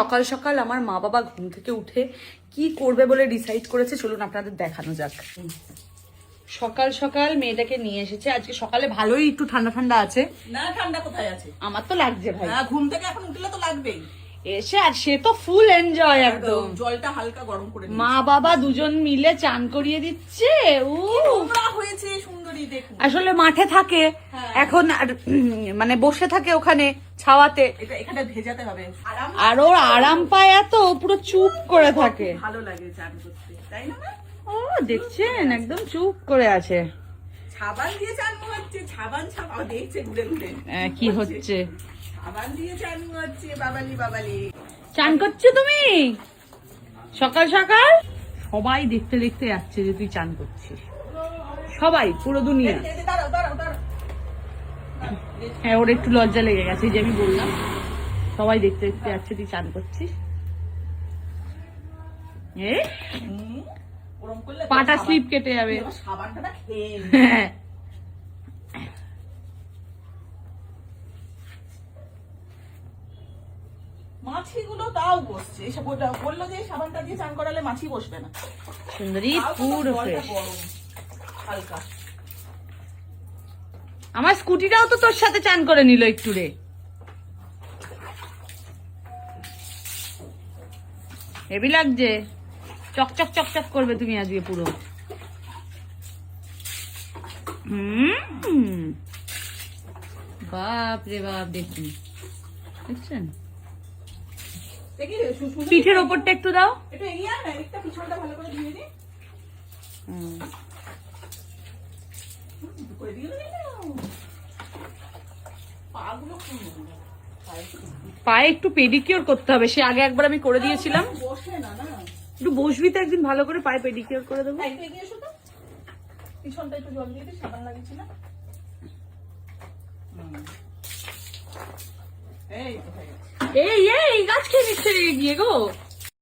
সকাল সকাল আমার মা বাবা ঘুম থেকে উঠে কি করবে বলে ডিসাইড করেছে, চলুন আপনাদের দেখানো যাক। সকাল সকাল মেয়েটাকে নিয়ে এসেছে। আজকে সকালে ভালোই একটু ঠান্ডা ঠান্ডা আছে। না ঠান্ডা কোথায় আছে, আমার তো লাগছে ভাই। ঘুম থেকে এখন উঠলে তো লাগবেই। এসে আর সে তো ফুল এনজয় একদম। জলটা হালকা গরম করে মা বাবা দুজন মিলে চান করিয়ে দিচ্ছে। হয়েছে সুন্দরী, দেখুন। আসলে মাঠে থাকে এখন, মানে বসে থাকে ওখানে ছাওয়াতে, এখানে ভেজাতে হবে। আর ওর আরাম পায় এত, পুরো চুপ করে থাকে। ভালো লাগে চান করতে, তাই না? ও দেখছেন একদম চুপ করে আছে। সাবান দিয়ে চান হচ্ছে, সাবান দেখছে ঘুরে ঘুরে কি হচ্ছে। সাবান দিয়ে চান হচ্ছে। বাবালি বাবালি চান করছো তুমি সকাল সকাল? সবাই দেখতে দেখতে যাচ্ছে যে তুই চান করছিস, সবাই, পুরো দুনিয়া। হ্যাঁ, ওর একটু লজ্জা লেগে গেছে, যে আমি বললাম সবাই দেখতে দেখতে যাচ্ছে তুই চান করছিস। পাটা স্লিপ কেটে যাবে। সাবানটা খেয়ে মাছিগুলো তাও বসছে। এসব বললো যে সাবানটা দিয়ে চান করালে মাছি বসবে না। সুন্দরী পুরো হালকা। আমার স্কুটিটাও তো তোর সাথে চান করে নিল একটু রে। হেভি লাগছে, চকচক চকচক করবে তুমি আজকে পুরো। বাপ রে বাপ, দেখুন দেখছেন। পিঠের ওপরটা একটু দাও। পিছনটা ভালো করে ধুয়ে দিই। পায়ে একটু পেডিকিওর করতে হবে, সে আগে একবার আমি করে দিয়েছিলাম। একটু বসবি তো একদিন ভালো করে, পায়ে পেডিকিওর করে দেবো। পিছনটা একটু জল দিয়ে দিই, সাবান লাগিয়েছি না। এই গাছ খেয়ে নিচ্ছে গিয়ে গো।